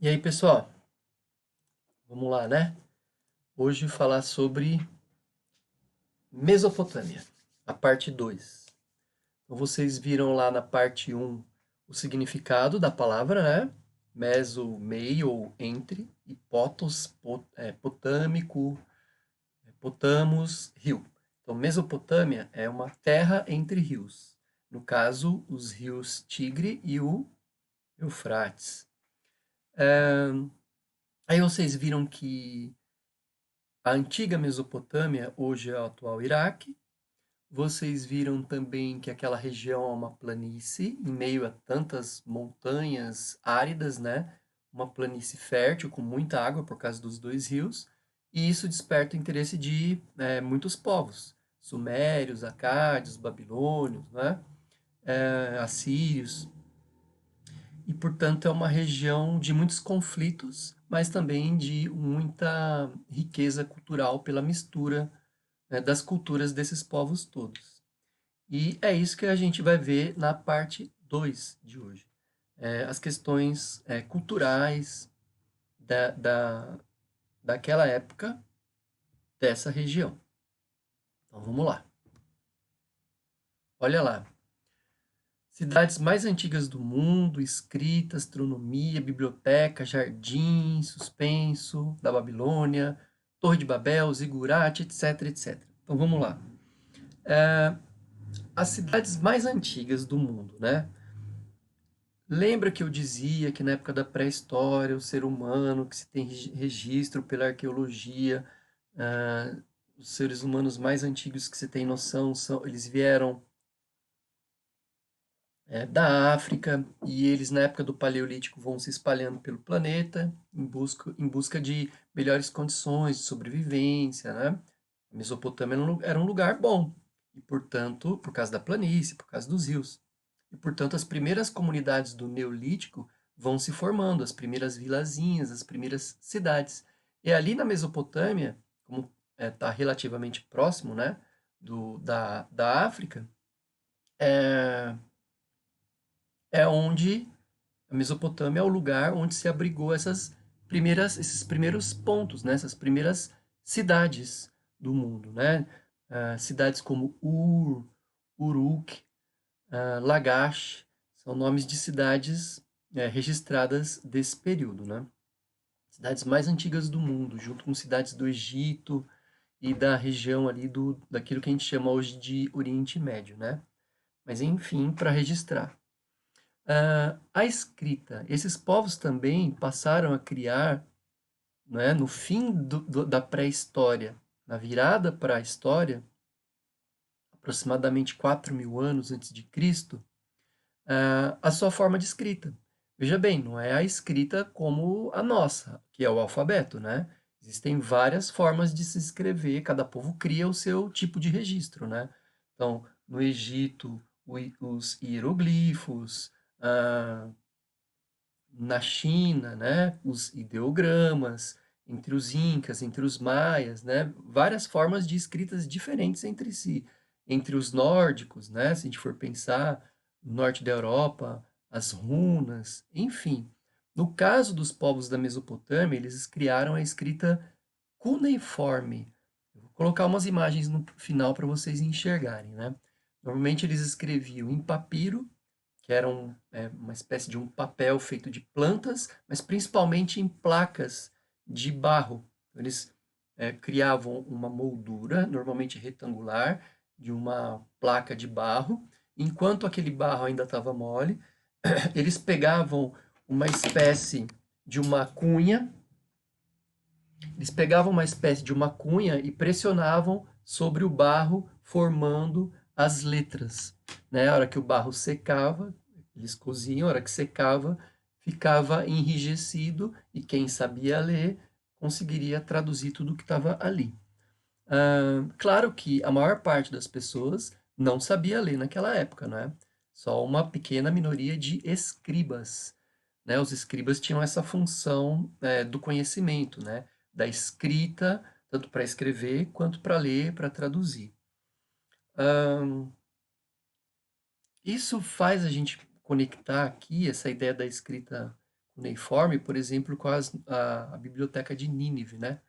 E aí, pessoal, vamos lá, né? Hoje falar sobre Mesopotâmia, a parte 2. Então, vocês viram lá na parte um o significado da palavra, né? Meso, meio ou entre, e potos, potâmico, potamos, rio. Então, Mesopotâmia é uma terra entre rios. No caso, os rios Tigre e o Eufrates. Aí vocês viram que a antiga Mesopotâmia, hoje é o atual Iraque. Vocês viram também que aquela região é uma planície, em meio a tantas montanhas áridas, né? Uma planície fértil, com muita água por causa dos dois rios. E isso desperta o interesse de muitos povos. Sumérios, acádios, babilônios, né? Assírios. E, portanto, é uma região de muitos conflitos, mas também de muita riqueza cultural pela mistura, né, das culturas desses povos todos. E é isso que a gente vai ver na parte 2 de hoje. As questões culturais da, da, daquela época, dessa região. Então vamos lá. Olha lá. Cidades mais antigas do mundo, escrita, astronomia, biblioteca, jardim, suspenso, da Babilônia, Torre de Babel, Zigurate, etc, etc. Então vamos lá. As cidades mais antigas do mundo, né? Lembra que eu dizia que na época da pré-história, o ser humano, que se tem registro pela arqueologia, ah, os seres humanos mais antigos que se tem noção, eles vieram da África e eles, na época do Paleolítico, vão se espalhando pelo planeta em busca de melhores condições de sobrevivência, né? A Mesopotâmia era um lugar bom e, portanto, por causa da planície, por causa dos rios. E, portanto, as primeiras comunidades do Neolítico vão se formando, as primeiras vilazinhas, as primeiras cidades. E ali na Mesopotâmia, como está relativamente próximo, né, da África, é, é onde a Mesopotâmia é o lugar onde se abrigou esses primeiros pontos, né, essas primeiras cidades do mundo, né? Cidades como Uruk, Lagash, são nomes de cidades registradas desse período, né? Cidades mais antigas do mundo, junto com cidades do Egito e da região ali daquilo que a gente chama hoje de Oriente Médio, né? Mas enfim, para registrar. A escrita. Esses povos também passaram a criar, né, no fim da pré-história, na virada para a história, aproximadamente 4.000 anos antes de Cristo, a sua forma de escrita. Veja bem, não é a escrita como a nossa, que é o alfabeto, né? Existem várias formas de se escrever, cada povo cria o seu tipo de registro, né? Então, no Egito, os hieroglifos, ah, na China, né, os ideogramas, entre os incas, entre os maias, né, várias formas de escritas diferentes entre si. Entre os nórdicos, né, se a gente for pensar no norte da Europa, as runas, enfim. No caso dos povos da Mesopotâmia, eles criaram a escrita cuneiforme. Eu vou colocar umas imagens no final para vocês enxergarem, né? Normalmente eles escreviam em papiro, que era uma espécie de um papel feito de plantas, mas principalmente em placas de barro. Eles criavam uma moldura, normalmente retangular, de uma placa de barro. Enquanto aquele barro ainda estava mole, eles pegavam uma espécie de uma cunha, eles pegavam uma espécie de uma cunha e pressionavam sobre o barro, formando as letras. Né? A hora que o barro secava, eles coziam, a hora que secava, ficava enrijecido e quem sabia ler conseguiria traduzir tudo o que estava ali. Claro que a maior parte das pessoas não sabia ler naquela época, né? Só uma pequena minoria de escribas, né? Os escribas tinham essa função do conhecimento, né? Da escrita, tanto para escrever quanto para ler, para traduzir. Isso faz a gente conectar aqui essa ideia da escrita cuneiforme, por exemplo, com a biblioteca de Nínive, né?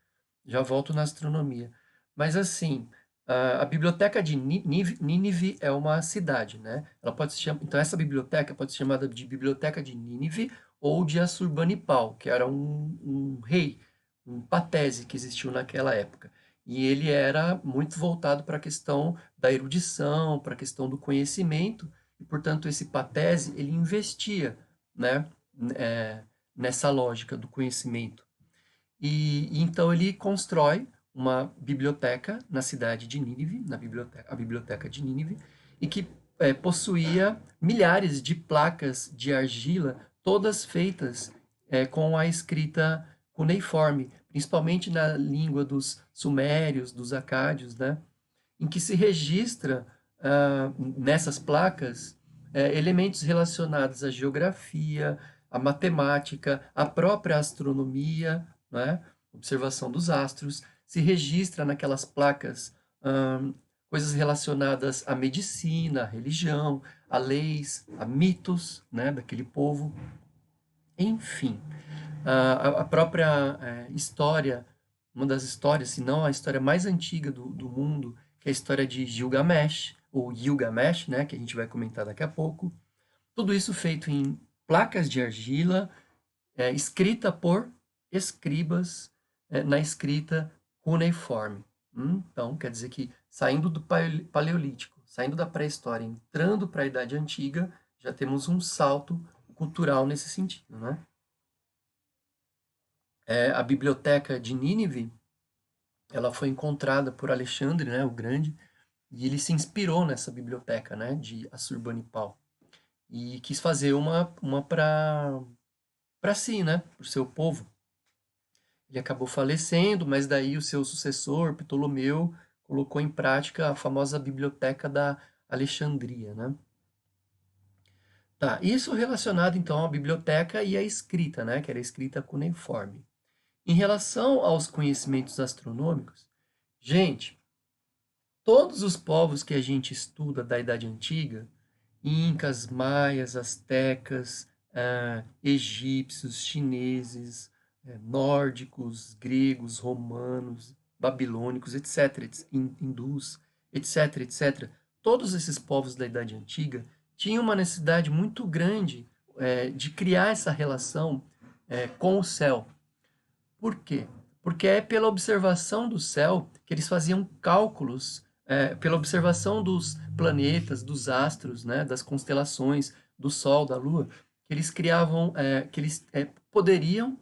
Já volto na astronomia. Mas assim, a biblioteca de Nínive é uma cidade, né? Ela pode se chamar, então essa biblioteca pode ser chamada de biblioteca de Nínive ou de Assurbanipal, que era um rei, um patese que existiu naquela época. E ele era muito voltado para a questão da erudição, para a questão do conhecimento, e portanto esse patese ele investia, né, é, nessa lógica do conhecimento. E então ele constrói uma biblioteca na cidade de Nínive, a biblioteca de Nínive, e que possuía milhares de placas de argila, todas feitas com a escrita cuneiforme, principalmente na língua dos sumérios, dos acádios, né? Em que se registra nessas placas elementos relacionados à geografia, à matemática, à própria astronomia, né? Observação dos astros, se registra naquelas placas coisas relacionadas à medicina, à religião, a leis, a mitos, né, daquele povo. Enfim, a própria história, uma das histórias, se não a história mais antiga do mundo, que é a história de Gilgamesh, ou Gilgamesh, né, que a gente vai comentar daqui a pouco. Tudo isso feito em placas de argila, escrita por escribas na escrita cuneiforme. Então, quer dizer que saindo do paleolítico, saindo da pré-história, entrando para a Idade Antiga, já temos um salto cultural nesse sentido, né? A biblioteca de Nínive, ela foi encontrada por Alexandre, né, o Grande, e ele se inspirou nessa biblioteca, né, de Assurbanipal, e quis fazer uma para si, né, para o seu povo. Ele acabou falecendo, mas daí o seu sucessor, Ptolomeu, colocou em prática a famosa biblioteca da Alexandria, né? Tá, isso relacionado então à biblioteca e à escrita, né, que era a escrita cuneiforme. Em relação aos conhecimentos astronômicos, gente, todos os povos que a gente estuda da Idade Antiga, incas, maias, astecas, egípcios, chineses, nórdicos, gregos, romanos, babilônicos, etc., hindus, etc., etc., todos esses povos da Idade Antiga tinham uma necessidade muito grande de criar essa relação com o céu. Por quê? Porque é pela observação do céu que eles faziam cálculos, pela observação dos planetas, dos astros, né, das constelações, do Sol, da Lua, que eles criavam, que eles poderiam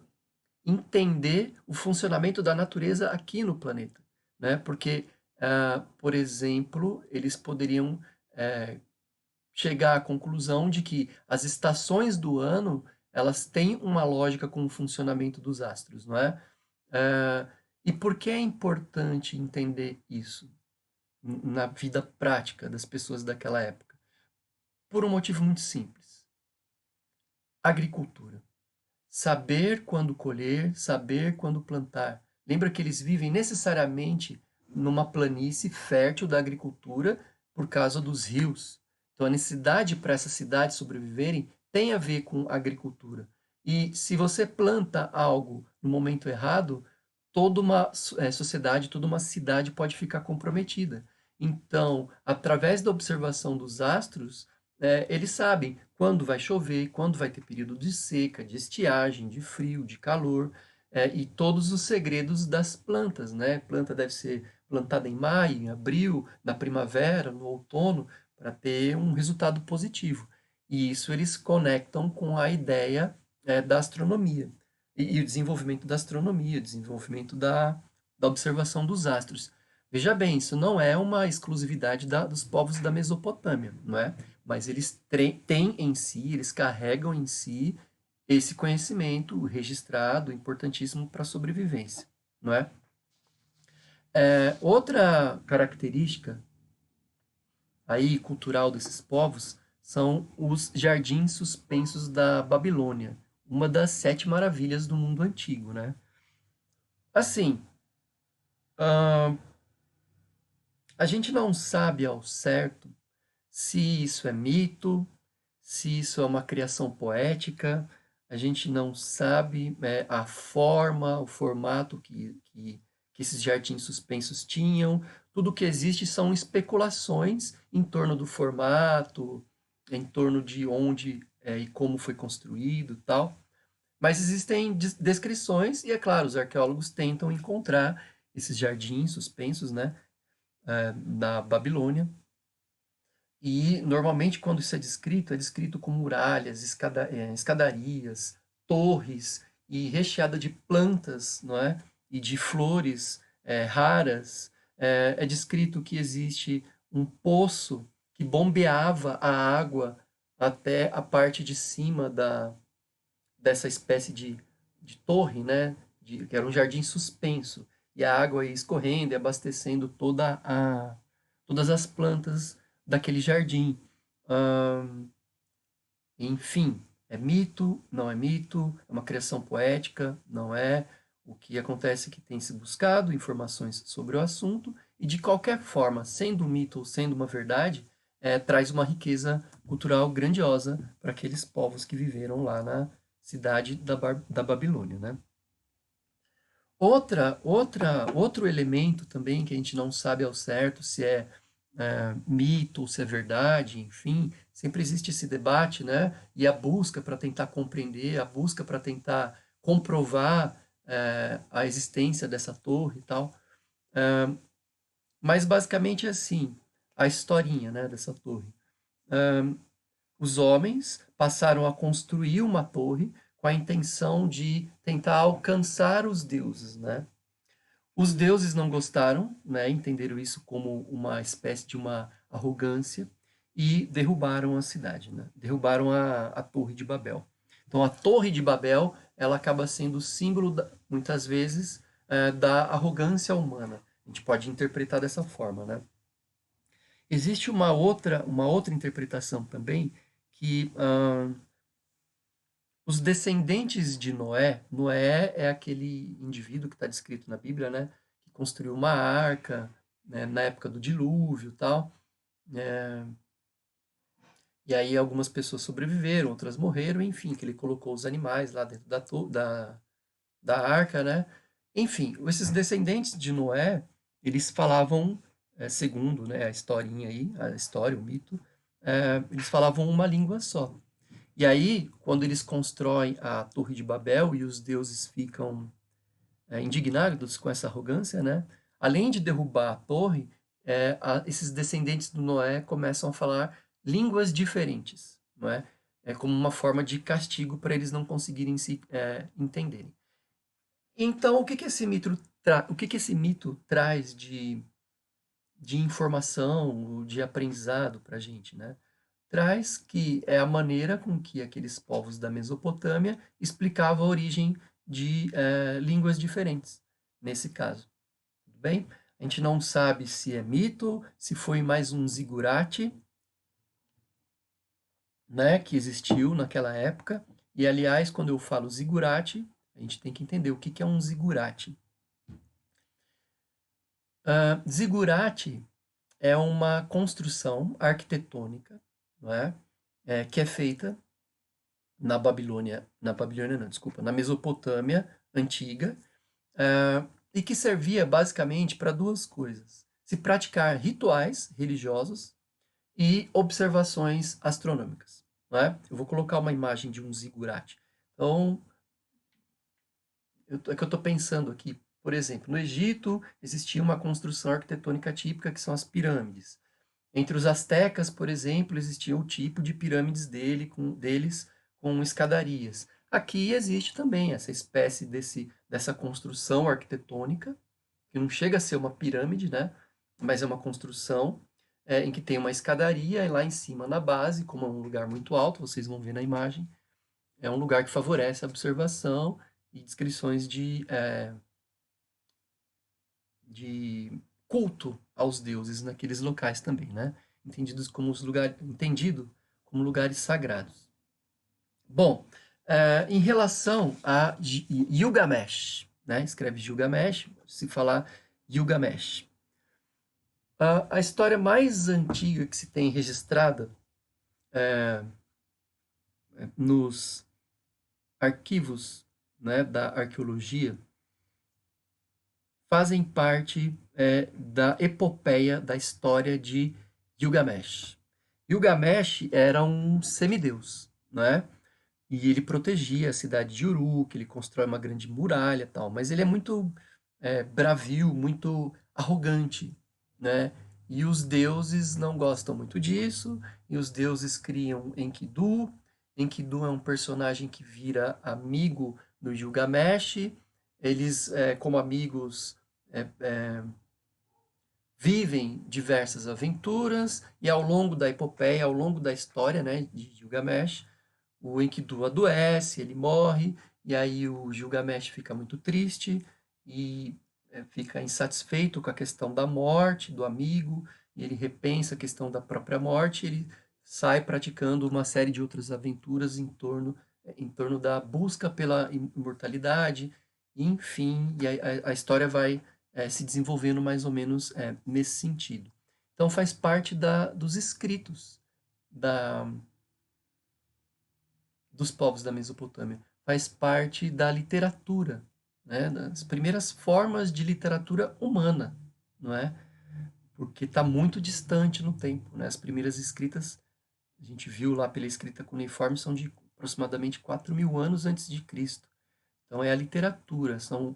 entender o funcionamento da natureza aqui no planeta, né? Porque, por exemplo, eles poderiam chegar à conclusão de que as estações do ano elas têm uma lógica com o funcionamento dos astros, não é? E por que é importante entender isso na vida prática das pessoas daquela época? Por um motivo muito simples: agricultura. Saber quando colher, saber quando plantar. Lembra que eles vivem necessariamente numa planície fértil da agricultura por causa dos rios. Então, a necessidade para essas cidades sobreviverem tem a ver com agricultura. E se você planta algo no momento errado, toda uma sociedade, toda uma cidade pode ficar comprometida. Então, através da observação dos astros, eles sabem quando vai chover, quando vai ter período de seca, de estiagem, de frio, de calor, e todos os segredos das plantas, né? Planta deve ser plantada em maio, em abril, na primavera, no outono, para ter um resultado positivo. E isso eles conectam com a ideia, da astronomia e o desenvolvimento da astronomia, o desenvolvimento da observação dos astros. Veja bem, isso não é uma exclusividade dos povos da Mesopotâmia, não é? Mas eles têm em si, eles carregam em si esse conhecimento registrado, importantíssimo para a sobrevivência, não é? Outra característica aí cultural desses povos são os jardins suspensos da Babilônia, uma das 7 maravilhas do mundo antigo, né? Assim, a gente não sabe ao certo se isso é mito, se isso é uma criação poética, a gente não sabe a forma, o formato que esses jardins suspensos tinham. Tudo que existe são especulações em torno do formato, em torno de onde e como foi construído e tal. Mas existem descrições, e é claro, os arqueólogos tentam encontrar esses jardins suspensos, né, na Babilônia. E normalmente, quando isso é descrito com muralhas, escadarias, torres e recheada de plantas, não é? E de flores raras. É descrito que existe um poço que bombeava a água até a parte de cima dessa espécie de torre, né? Que era um jardim suspenso. E a água ia escorrendo e abastecendo todas as plantas daquele jardim. Ahn, enfim, é mito, não é mito, é uma criação poética, não é. O que acontece é que tem se buscado informações sobre o assunto, e de qualquer forma, sendo um mito ou sendo uma verdade, traz uma riqueza cultural grandiosa para aqueles povos que viveram lá na cidade da Babilônia, né? Outro elemento também que a gente não sabe ao certo se é mito ou se é verdade, enfim, sempre existe esse debate, né? E a busca para tentar compreender, a busca para tentar comprovar a existência dessa torre e tal. Mas basicamente é assim, a historinha, né, dessa torre. Os homens passaram a construir uma torre com a intenção de tentar alcançar os deuses, né? Os deuses não gostaram, né? Entenderam isso como uma espécie de uma arrogância e derrubaram a cidade, né? Derrubaram a Torre de Babel. Então, a Torre de Babel, ela acaba sendo símbolo, muitas vezes, da arrogância humana. A gente pode interpretar dessa forma, né? Existe uma outra interpretação também que os descendentes de Noé, Noé é aquele indivíduo que está descrito na Bíblia, né, que construiu uma arca, né, na época do dilúvio, e tal. E aí algumas pessoas sobreviveram, outras morreram, enfim, que ele colocou os animais lá dentro da arca, né? Enfim, esses descendentes de Noé, eles falavam, segundo, né, a historinha aí, a história, o mito, eles falavam uma língua só. E aí, quando eles constroem a Torre de Babel e os deuses ficam indignados com essa arrogância, né? Além de derrubar a torre, esses descendentes do Noé começam a falar línguas diferentes, não é? É como uma forma de castigo para eles não conseguirem se entenderem. Então, o que que esse mito traz de informação, de aprendizado para a gente, né? Traz que é a maneira com que aqueles povos da Mesopotâmia explicavam a origem de línguas diferentes, nesse caso. Tudo bem? A gente não sabe se é mito, se foi mais um zigurate, né, que existiu naquela época. E, aliás, quando eu falo zigurate, a gente tem que entender o que é um zigurate. Zigurate é uma construção arquitetônica, não é? Que é feita na Babilônia não, desculpa, na Mesopotâmia antiga, e que servia basicamente para duas coisas: se praticar rituais religiosos e observações astronômicas, não é? Eu vou colocar uma imagem de um zigurate. Então, é que eu estou pensando aqui, por exemplo, no Egito existia uma construção arquitetônica típica que são as pirâmides. Entre os astecas, por exemplo, existia o tipo de pirâmides deles com escadarias. Aqui existe também essa espécie dessa construção arquitetônica, que não chega a ser uma pirâmide, né? Mas é uma construção em que tem uma escadaria e lá em cima, na base, como é um lugar muito alto, vocês vão ver na imagem, é um lugar que favorece a observação e descrições de culto aos deuses naqueles locais também, né? Entendido como lugares sagrados. Bom, em relação a Gilgamesh, né? Escreve Gilgamesh, se falar Gilgamesh. A história mais antiga que se tem registrada nos, arquivos, né, da arqueologia fazem parte da epopeia da história de Gilgamesh. Gilgamesh era um semideus, né? E ele protegia a cidade de Uruk, ele constrói uma grande muralha e tal, mas ele é muito bravio, muito arrogante, né? E os deuses não gostam muito disso, e os deuses criam Enkidu. Enkidu é um personagem que vira amigo do Gilgamesh. Eles, como amigos, é, é, vivem diversas aventuras, e ao longo da epopeia, ao longo da história, né, de Gilgamesh, o Enkidu adoece, ele morre, e aí o Gilgamesh fica muito triste e fica insatisfeito com a questão da morte do amigo, e ele repensa a questão da própria morte, e ele sai praticando uma série de outras aventuras em torno da busca pela imortalidade, enfim, e a história vai se desenvolvendo mais ou menos nesse sentido. Então faz parte dos escritos da, dos povos da Mesopotâmia, faz parte da literatura, né, das primeiras formas de literatura humana, não é? Porque está muito distante no tempo, né? As primeiras escritas, a gente viu lá pela escrita cuneiforme, são de aproximadamente 4.000 anos antes de Cristo. Então é a literatura, são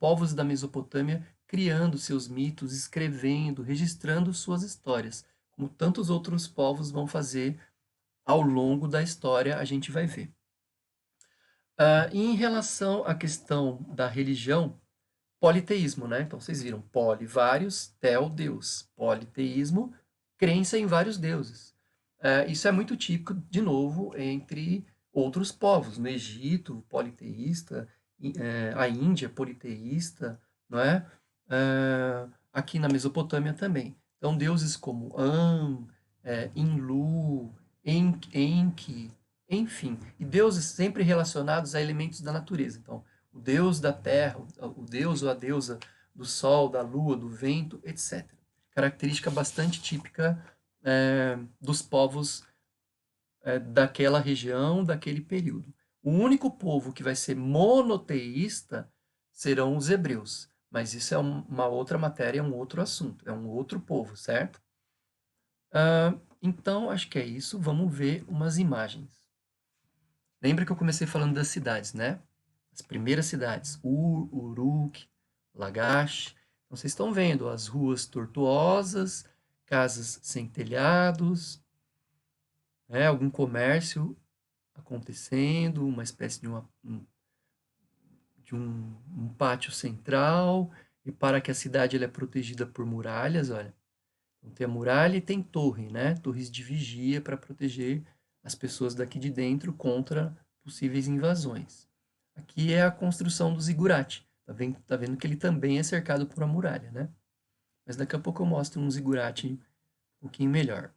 povos da Mesopotâmia criando seus mitos, escrevendo, registrando suas histórias, como tantos outros povos vão fazer ao longo da história, a gente vai ver. Em relação à questão da religião, politeísmo, né? Então vocês viram, poli, vários, tel, Deus. Politeísmo, crença em vários deuses. Isso é muito típico, de novo, entre outros povos. No Egito, politeísta, a Índia, politeísta, não é? Aqui na Mesopotâmia também. Então deuses como An, Inlu, Enki, enfim, e deuses sempre relacionados a elementos da natureza. Então, o deus da terra, o deus ou a deusa do sol, da lua, do vento, etc. Característica bastante típica dos povos daquela região, daquele período. O único povo que vai ser monoteísta serão os hebreus, mas isso é uma outra matéria, é um outro assunto, é um outro povo, certo? Então, acho que é isso. Vamos ver umas imagens. Lembra que eu comecei falando das cidades, né? As primeiras cidades, Ur, Uruk, Lagash. Então, vocês estão vendo as ruas tortuosas, casas sem telhados, né? Algum comércio acontecendo, uma espécie de um pátio central, e para que a cidade ela é protegida por muralhas, olha. Então, tem a muralha e tem torre, né? Torres de vigia para proteger as pessoas daqui de dentro contra possíveis invasões. Aqui é a construção do zigurate. Tá vendo que ele também é cercado por uma muralha, né? Mas daqui a pouco eu mostro um zigurate um pouquinho melhor.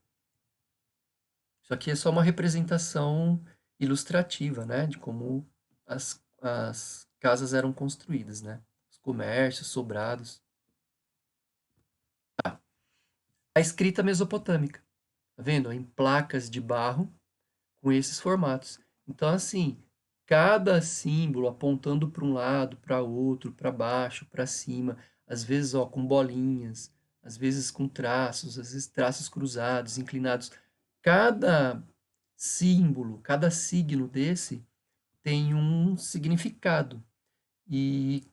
Isso aqui é só uma representação ilustrativa, né? De como as casas eram construídas, né? Os comércios, sobrados. A escrita mesopotâmica, tá vendo? Em placas de barro com esses formatos. Então, assim, cada símbolo apontando para um lado, para outro, para baixo, para cima, às vezes ó, com bolinhas, às vezes com traços, às vezes traços cruzados, inclinados. Cada símbolo, cada signo desse tem um significado. E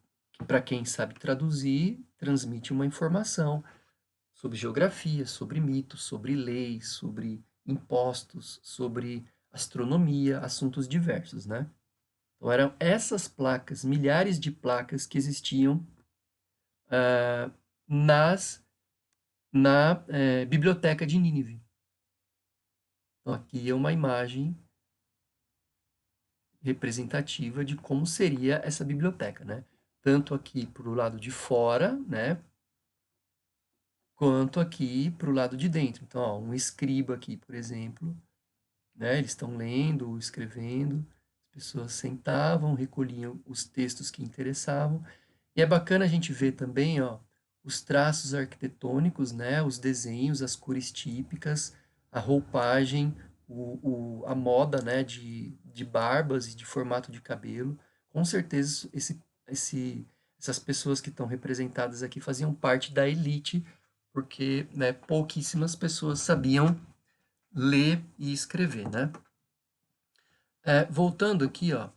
para quem sabe traduzir, transmite uma informação sobre geografia, sobre mitos, sobre leis, sobre impostos, sobre astronomia, assuntos diversos, né? Então eram essas placas, milhares de placas que existiam ah, nas na biblioteca de Nínive. Então aqui é uma imagem representativa de como seria essa biblioteca, né? Tanto aqui para o lado de fora, né? Quanto aqui para o lado de dentro. Então, ó, um escriba aqui, por exemplo, né? Eles estão lendo, escrevendo, as pessoas sentavam, recolhiam os textos que interessavam. E é bacana a gente ver também, ó, os traços arquitetônicos, né? Os desenhos, as cores típicas, a roupagem, a moda, né? de barbas e de formato de cabelo. Com certeza essas pessoas que estão representadas aqui faziam parte da elite, porque, né, pouquíssimas pessoas sabiam ler e escrever, né? Voltando aqui, ó,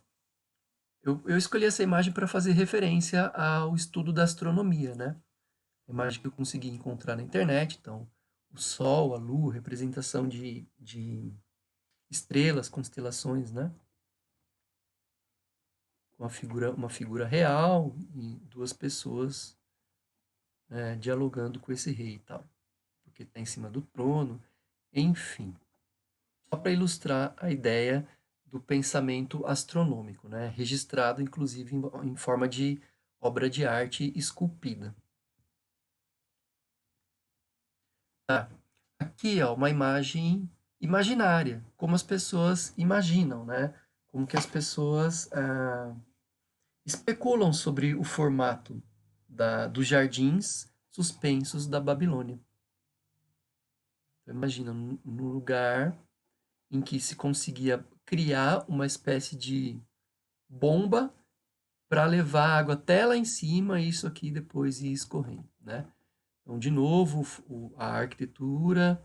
eu escolhi essa imagem para fazer referência ao estudo da astronomia, né? A imagem que eu consegui encontrar na internet, então, o Sol, a Lua, representação de estrelas, constelações, né? Uma figura real e duas pessoas, né, dialogando com esse rei e tal, porque está em cima do trono, enfim. Só para ilustrar a ideia do pensamento astronômico, né? Registrado inclusive em forma de obra de arte esculpida. Tá. Aqui, ó, uma imagem imaginária, como as pessoas imaginam, né? Como que as pessoas especulam sobre o formato dos jardins suspensos da Babilônia. Então, imagina, num lugar em que se conseguia criar uma espécie de bomba para levar a água até lá em cima e isso aqui depois ir escorrendo, né? Então, de novo, a arquitetura,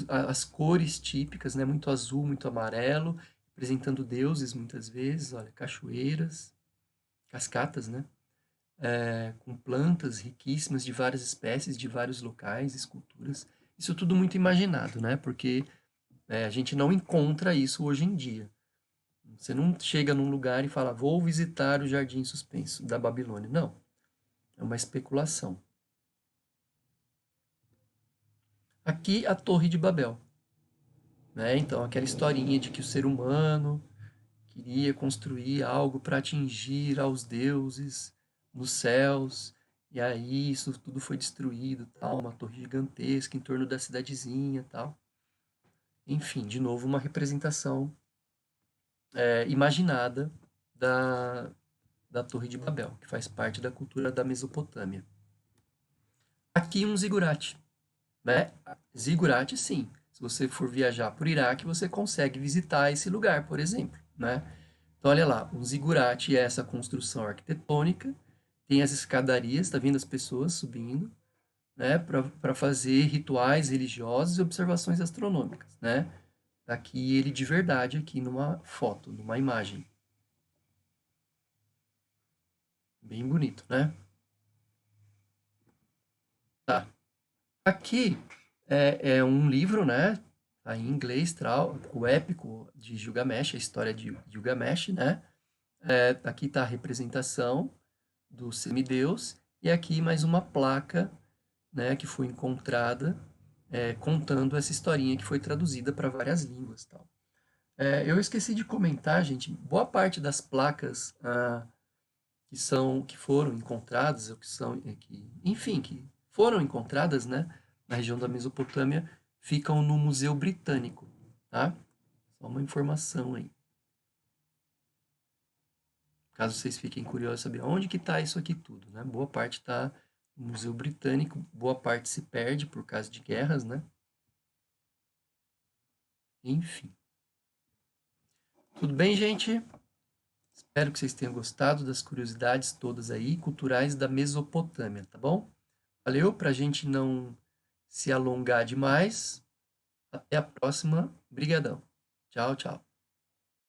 as cores típicas, né? Muito azul, muito amarelo, representando deuses muitas vezes, olha, cachoeiras, cascatas, né? Com plantas riquíssimas de várias espécies, de vários locais, esculturas. Isso tudo muito imaginado, né? Porque a gente não encontra isso hoje em dia. Você não chega num lugar e fala, vou visitar o Jardim Suspenso da Babilônia. Não, é uma especulação. Aqui, a Torre de Babel. Né? Então, aquela historinha de que o ser humano queria construir algo para atingir aos deuses nos céus, e aí isso tudo foi destruído, tal, uma torre gigantesca em torno da cidadezinha, tal. Enfim, de novo, uma representação imaginada da, da Torre de Babel, que faz parte da cultura da Mesopotâmia. Aqui um zigurate, né? Zigurate, sim. Se você for viajar por Iraque, você consegue visitar esse lugar, por exemplo, né? Então, olha lá, um zigurate é essa construção arquitetônica, tem as escadarias, tá vendo as pessoas subindo, né, para fazer rituais religiosos e observações astronômicas, né? Tá aqui ele de verdade aqui numa foto, numa imagem. Bem bonito, né? Tá. Aqui é um livro, né? Tá em inglês, o épico de Gilgamesh, a história de Gilgamesh, né? Aqui está a representação do semideus e aqui mais uma placa, né, que foi encontrada contando essa historinha que foi traduzida para várias línguas, tal. Eu esqueci de comentar, gente, boa parte das placas que foram encontradas, ou que são, enfim, que foram encontradas, né, na região da Mesopotâmia, ficam no Museu Britânico, tá? Só uma informação aí. Caso vocês fiquem curiosos saber onde que está isso aqui tudo, né? Boa parte está no Museu Britânico, boa parte se perde por causa de guerras, né? Enfim. Tudo bem, gente? Espero que vocês tenham gostado das curiosidades todas aí, culturais da Mesopotâmia, tá bom? Valeu, para a gente não se alongar demais. Até a próxima. Brigadão. Tchau, tchau.